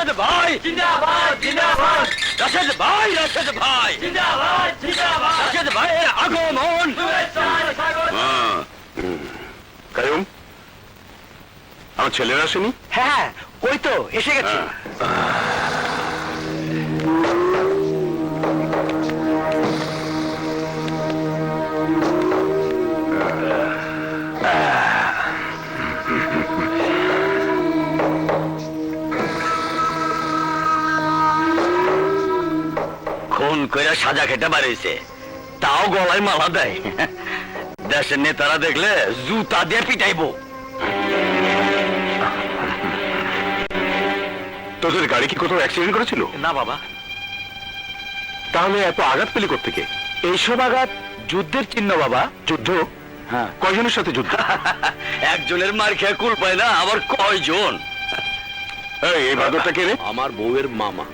রাশেদ ভাই জিন্দাবাদ জিন্দাবাদ রাশেদ ভাই জিন্দাবাদ জিন্দাবাদ রাশেদ ভাইয়ের আগমন। শুভেচ্ছার স্বাগত। কায়ুম, আমার ছেলেরা আসেনি? হ্যাঁ ওই তো এসে গেছে। খুন কইরা সাজা খেতে পারিছে, তাও গলায় মালা দেয়। দেশের নেতারা দেখলে জুতা দিয়ে পিটাইবো। তোদের গাড়ি কি কোথাও অ্যাক্সিডেন্ট করেছিল? না বাবা। তাহলে এত আঘাত পেলি কোত্থেকে? এইসব আঘাত যুদ্ধের চিহ্ন বাবা। যুদ্ধ? হ্যাঁ। কয়জনের সাথে যুদ্ধ? একজনের মার খেয়ে কুল পায় না, আবার কয়জন? এই বাদরটা কে রে? আমার বউয়ের মামা,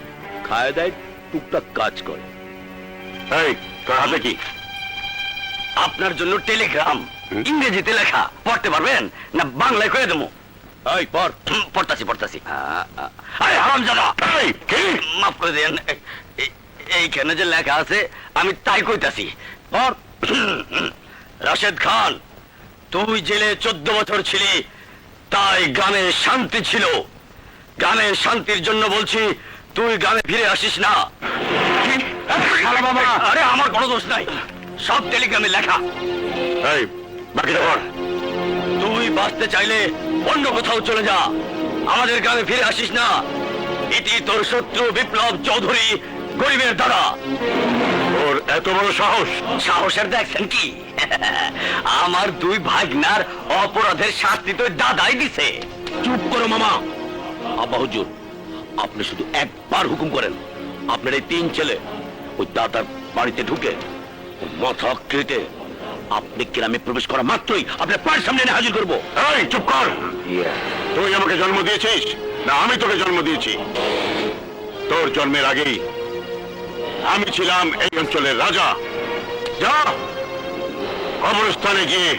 খায় দেয়, টুকটাক কাজ করে। এই তোর হাতে কি? আপনার জন্য টেলিগ্রাম, ইংরেজিতে লেখা। পড়তে পারবেন না বাংলায় কয়ে দেবো? এই পর। পড়তাছি। আরে হারামজাদা, এই কে? মাফ করে দেন। এইখানে যে লেখা আছে আমি তাই কইতাছি। পড়। রাশেদ খান, তুই জেলে 14 বছর ছিলি, তাই গ্রামে শান্তি ছিল। গ্রামের শান্তির জন্য বলছি, তুই গ্রামে ফিরে আসিস না। বাবা, আরে আমার কোনো দোষ নাই, সব টেলিগ্রামে লেখা। এই বাকিটা বল। তুই বাঁচতে চাইলে অন্য কোথাও চলে যা, আমাদের গ্রামে ফিরে আসিস না। এটি তোর শত্রু বিপ্লব চৌধুরী গরিবের দাদা। ওর এত বড় সাহস! সাহসের দেখছেন কি? আমার দুই ভাগনার অপরাধের শাস্তি তো দাদাই দিছে। চুপ করো মামা। আব্বা হুজুর, আপনি শুধু একবার হুকুম করেন, আপনার এই 3 ছেলে ওই দাদার বাড়িতে ঢুকে মাথা কেটে আপনি গ্রামে প্রবেশ করা মাত্রই আপনার পায়ের সামনে এনে হাজির করবো। এই চুপ কর! তুই আমাকে জন্ম দিয়েছিস না আমি তোকে জন্ম দিয়েছি? তোর জন্মের আগেই আমি ছিলাম এই অঞ্চলের রাজা। যা কবরস্থানে গিয়ে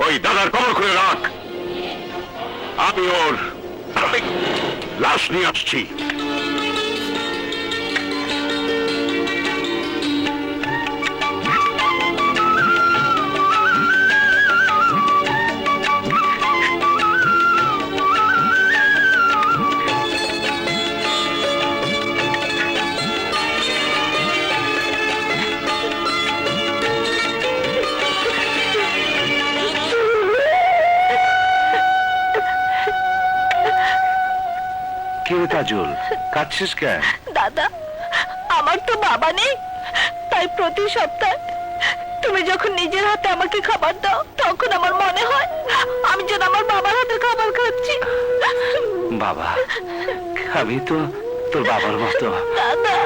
ওই দাদার কবর খুলে রাখ, আমি ওর লাশ নিয়ে আসছি। কে কাজল, কাঁদছিস কেন? দাদা, আমার তো বাবা নেই, তাই প্রতি সপ্তাহে তুমি যখন নিজের হাতে আমাকে খাবার দাও, তখন আমার মনে হয় আমি যেন আমার বাবার হাতে খাবার খাচ্ছি। বাবা, আমি তো তোর বাবার মতো। দাদা,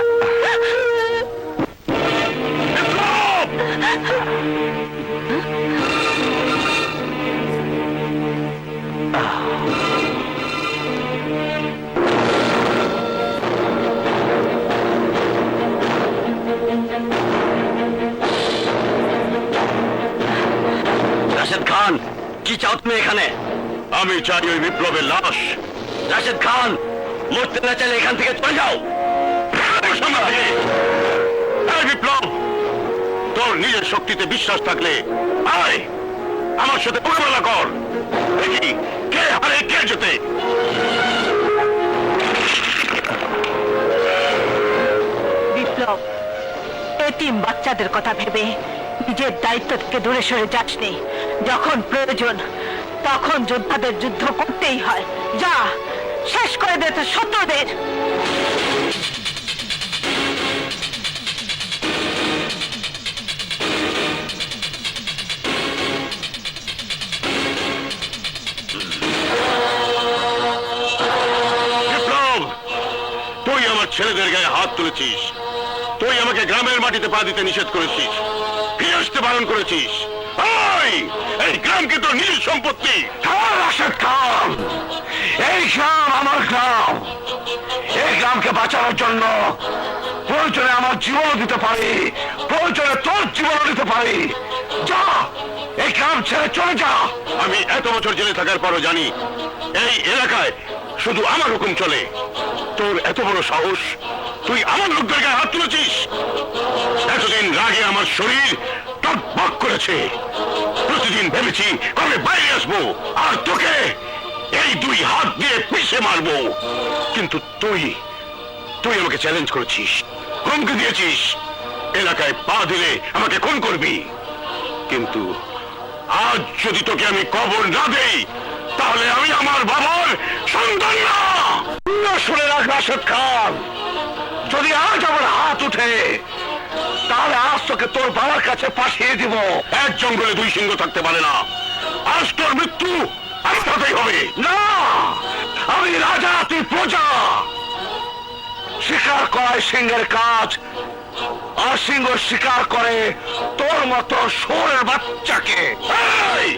রাশেদ খান, কি চাও তুমি এখানে? আমি চাই ওই বিপ্লবের লাশ। রাশেদ খান, মরতে না চাইলে এখান থেকে চলে যাও। এই বিপ্লব, তোর নিজের শক্তিতে বিশ্বাস থাকলে আয় আমার সাথে মোকাবেলা কর। দেখি কে হারে কে জেতে। বিপ্লব, এতিম বাচ্চাদের কথা ভেবে নিজের দায়িত্ব থেকে দূরে সরে যাসনি। যখন প্রয়োজন তখন যোদ্ধাদের যুদ্ধ করতেই হয়। যা, শেষ করে দে তোর শত্রুদের। বিপ্লব, তুই আমার ছেলেদের গায়ে হাত তুলেছিস, তুই আমাকে গ্রামের মাটিতে পা দিতে নিষেধ করেছিস, ফিরে আসতে বারণ করেছিস। এই গ্রাম কিন্তু নিজের সম্পত্তি। রাশেদ খান, এই গ্রাম আমার গ্রাম। এই গ্রামকে বাঁচানোর জন্য প্রয়োজনে আমার জীবনও দিতে পারি, প্রয়োজনে তোর জীবনও দিতে পারি। যা, এই গ্রাম ছেড়ে চলে যা। আমি এত বছর জেলে থাকার পরও জানি এই এলাকায় শুধু আমার হুকুম চলে। তোর এত বড় সাহস, তুই আমার লোকদের গায়ে হাত তুলেছিস। এতদিন রাগে আমার শরীর টকবক করেছে। প্রতিদিন ভেবেছি কবে বাইরে আসবো আর তোকে এই দুই হাত দিয়ে পিষে মারবো। কিন্তু তুই আমাকে চ্যালেঞ্জ করেছিস, হুমকি দিয়েছিস, এলাকায় পা দিলে আমাকে খুন করবি। কিন্তু আজ যদি তোকে আমি কবর না দেই, তাহলে আমি আমার বাবার সন্তান না। শুনে রাখ রাশেদ খান, যদি আজ আমার হাত উঠে, তাহলে আজ তোকে তোর বাবার কাছে পাঠিয়ে দিব। এক জঙ্গলে দুই সিংহ থাকতে পারে না। আজ তোর মৃত্যু আমার সাথেই হবে। না, আমি রাজা, তুই প্রজা। শিকার করাই সিংহের কাজ, আর সিংহ শিকার করে তোর মতো শুয়োরের বাচ্চাকে। এই!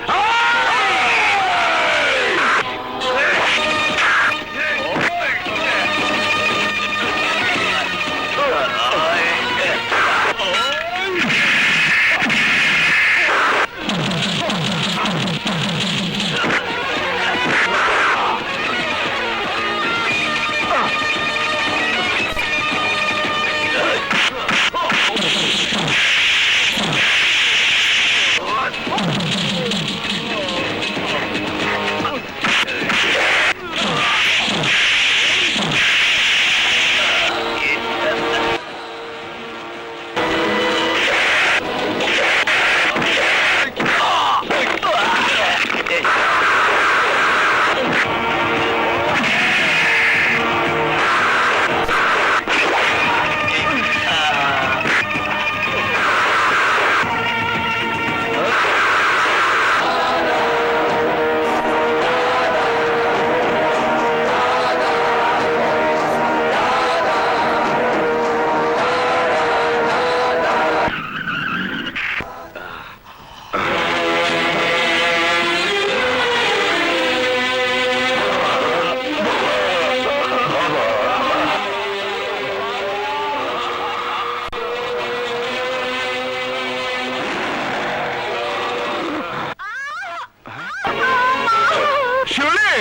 শিউলি!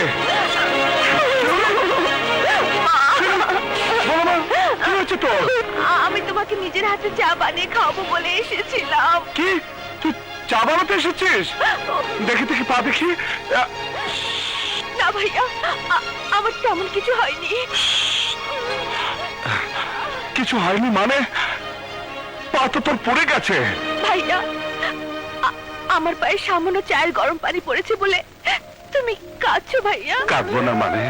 বলো মা, কি হয়েছে তোর? আমি তোমাকে নিজের হাতে চা বানিয়ে খাওয়াবো বলে এসেছিলাম। কি, তুই চা বানাতে এসেছিস? দেখি দেখি, পা দেখি। না ভাইয়া, আমার তেমন কিছু হয়নি। কিছু হয়নি মানে? পা তো তোর পড়ে গেছে। ভাইয়া, আমার পায়ে সামান্য চায়ের গরম পানি পড়েছে বলে তুমি কাঁদছো ভাইয়া? কাঁদবো না মানে?